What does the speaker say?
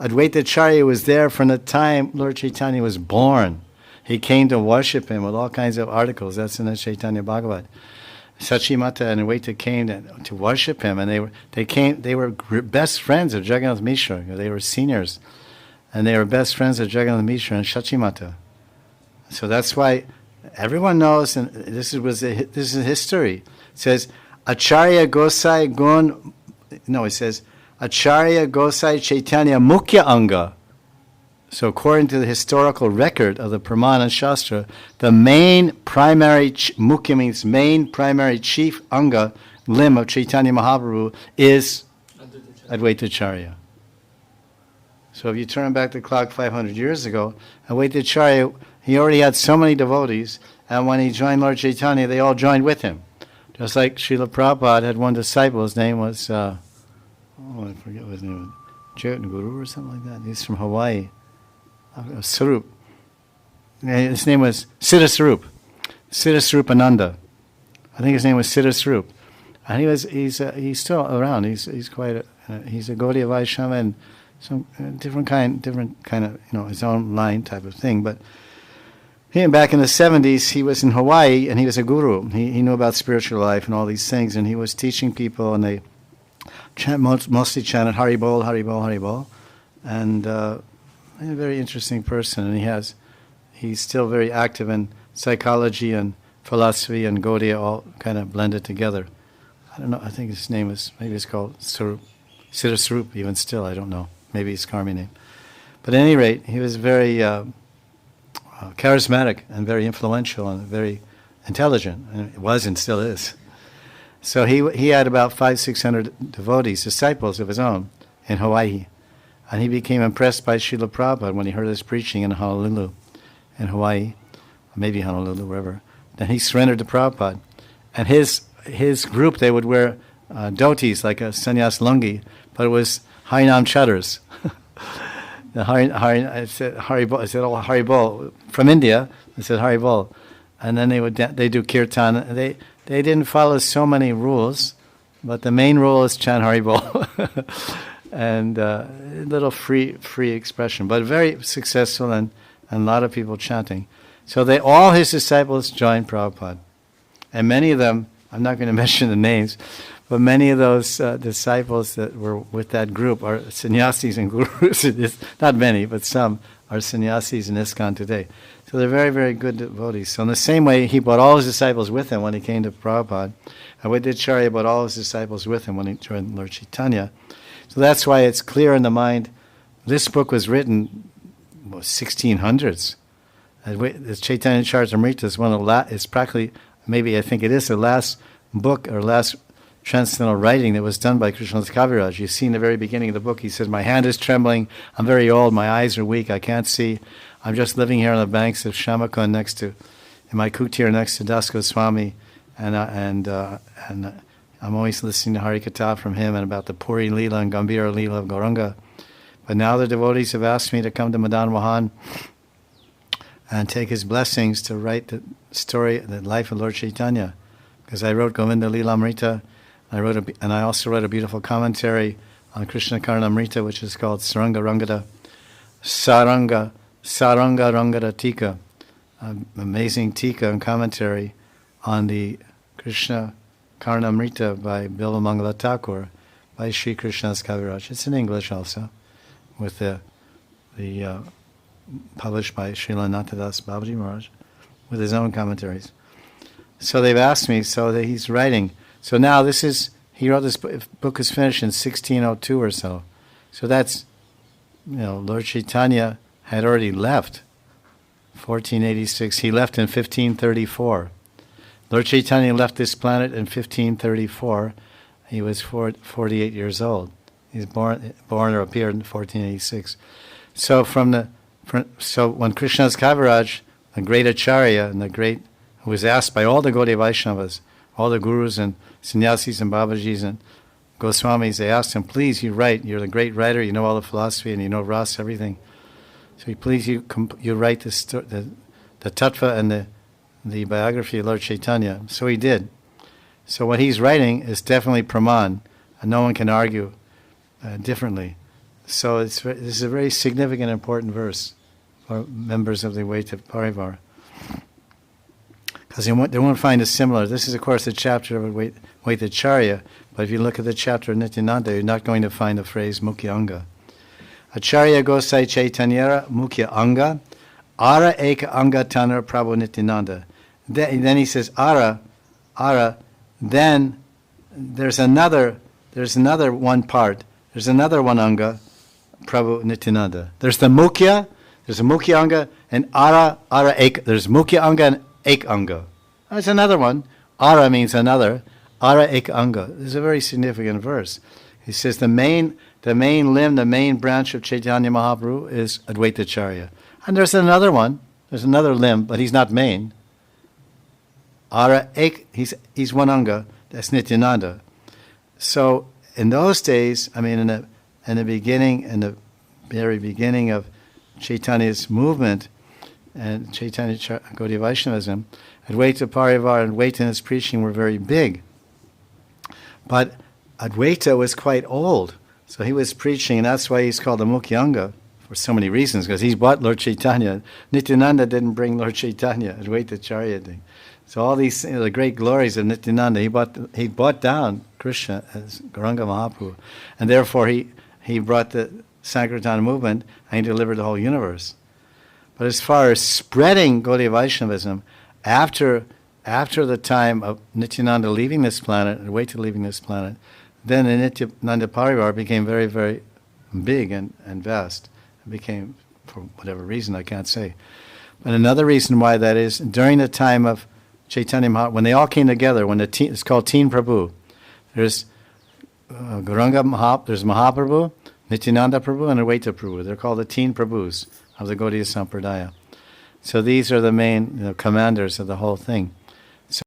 Advaita Acharya was there from the time Lord Chaitanya was born. He came to worship him with all kinds of articles. That's in the Chaitanya Bhagavat. Sachimata and Advaita came to worship him, and they were best friends of Jagannath Mishra. They were seniors, and they were best friends of Jagannath Mishra and Sachimata. So that's why everyone knows, and this is history. It says Acharya Gosai Gun. No, it says Acharya Gosai Chaitanya Mukhya Anga. So according to the historical record of the Pramana Shastra, the main primary, Mukhya means main primary chief Anga, limb of Chaitanya Mahaprabhu is Advaita Acharya. So if you turn back the clock 500 years ago, Advaita Acharya, he already had so many devotees, and when he joined Lord Chaitanya, they all joined with him. Just like Srila Prabhupada had one disciple, his name was, I forget what his name was, Jyotin Guru or something like that. He's from Hawaii. Sarup. His name was Siddhasarup. Siddhasarup Ananda. I think his name was Siddhasarup. And he's still around. He's quite he's a Gaudiya Vaishnava and some different kind of his own line type of thing. But back in the 70s, he was in Hawaii and he was a guru. He knew about spiritual life and all these things, and he was teaching people, and they mostly chanted Hari Bol, Hari Bol, Hari Bol. And a very interesting person, and he's still very active in psychology and philosophy and Gaudiya, all kind of blended together. I don't know, I think his name is, maybe it's called Siddhasarup, even still, I don't know. Maybe his Karmi name. But at any rate, he was very charismatic and very influential and very intelligent, and it was and still is. So he had about 500-600 devotees, disciples of his own in Hawaii. And he became impressed by Srila Prabhupada when he heard his preaching in Honolulu, in Hawaii, or maybe Honolulu, wherever. Then he surrendered to Prabhupada. And his group, they would wear dhotis, like a sannyas lungi, but it was Harinam chatters. I said Haribol. From India, I said Haribol. And then they do kirtan. They didn't follow so many rules, but the main rule is chant Haribol. And a little free expression, but very successful, and a lot of people chanting. So all his disciples joined Prabhupada. And many of them, I'm not going to mention the names, but many of those disciples that were with that group are sannyasis and gurus. Not many, but some are sannyasis in ISKCON today. So they're very, very good devotees. So in the same way, he brought all his disciples with him when he came to Prabhupada. And Advaita Acharya brought all his disciples with him when he joined Lord Chaitanya. So that's why it's clear in the mind. This book was written 1600s. The Chaitanya Charitamrita is one of the it's practically, maybe I think it is the last book or last transcendental writing that was done by Krishnadas Kaviraj. You see in the very beginning of the book, he says, "My hand is trembling, I'm very old, my eyes are weak, I can't see. I'm just living here on the banks of Shamakund in my kutir next to Das Goswami, and I'm always listening to Hari Katha from him and about the Puri Lila and Gambhira Lila of Gauranga. But now the devotees have asked me to come to Madan Mohan and take his blessings to write the story, the life of Lord Chaitanya. Because I wrote Govinda Lilamrita, and I also wrote a beautiful commentary on Krishna Karnamrita, which is called Saranga Rangada Tika, amazing tika and commentary on the Krishna Karnamrita by Bilva Mangala Thakur by Sri Krishnadas Kaviraj. It's in English also, with the published by Srila Nathadas Babaji Maharaj, with his own commentaries. So they've asked me, so that he's writing. So now he wrote this book is finished in 1602 or so. So that's, Lord Chaitanya had already left, 1486. He left in 1534. Lord Chaitanya left this planet in 1534. He was 48 years old. He's born or appeared in 1486. So when Krishnadas Kaviraj, the great Acharya and who was asked by all the Gaudiya Vaishnavas, all the gurus and sannyasis and babajis and Goswamis, they asked him, "Please, you write. You're the great writer. You know all the philosophy and you know Rasa, everything. So please, you write the tattva and the biography of Lord Chaitanya." So he did. So what he's writing is definitely Praman, and no one can argue differently. So this is a very significant, important verse for members of the Advaita Parivar. Because they won't find a similar. This is, of course, a chapter of Advaitacharya, but if you look at the chapter of Nityananda, you're not going to find the phrase Mukhya Anga. Acharya Gosai Chaitanyara Mukhya Anga, Ara Eka Anga Tanar Prabhu Nityananda. Then he says, Ara, then there's another one part, there's another one Anga, Prabhu Nityananda. There's the Mukhya, there's a Mukhya Anga, and Ara Eka. There's Mukhya Anga and Ek Anga. There's another one. Ara means another. Ara Ek Anga. This is a very significant verse. He says the main limb, the main branch of Chaitanya Mahaprabhu is Advaitacharya. And there's another one. There's another limb, but he's not main. Ara Ek, he's one Anga. That's Nityananda. So in those days, I mean, in the very beginning of Chaitanya's movement and Chaitanya Gaudiya Vaishnavism, Advaita Parivar and Advaita in his preaching were very big. But Advaita was quite old, so he was preaching, and that's why he's called the Mukhya Anga for so many reasons, because he's brought Lord Chaitanya. Nityananda didn't bring Lord Chaitanya, Advaita Charya did. So all these the great glories of Nityananda, he brought down Krishna as Gauranga Mahaprabhu, and therefore he brought the Sankirtana movement and he delivered the whole universe. But as far as spreading Gaudiya Vaishnavism, after the time of Nityananda leaving this planet, and Advaita leaving this planet, then the Nityananda Parivar became very, very big and vast. It became, for whatever reason, I can't say. But another reason why that is, during the time of Chaitanya Mahaprabhu, when they all came together, it's called Teen Prabhu. There's Gauranga Mahaprabhu, there's Mahaprabhu, Nityananda Prabhu, and Advaita Prabhu. They're called the Teen Prabhus of the Gaudiya Sampradaya. So these are the main commanders of the whole thing.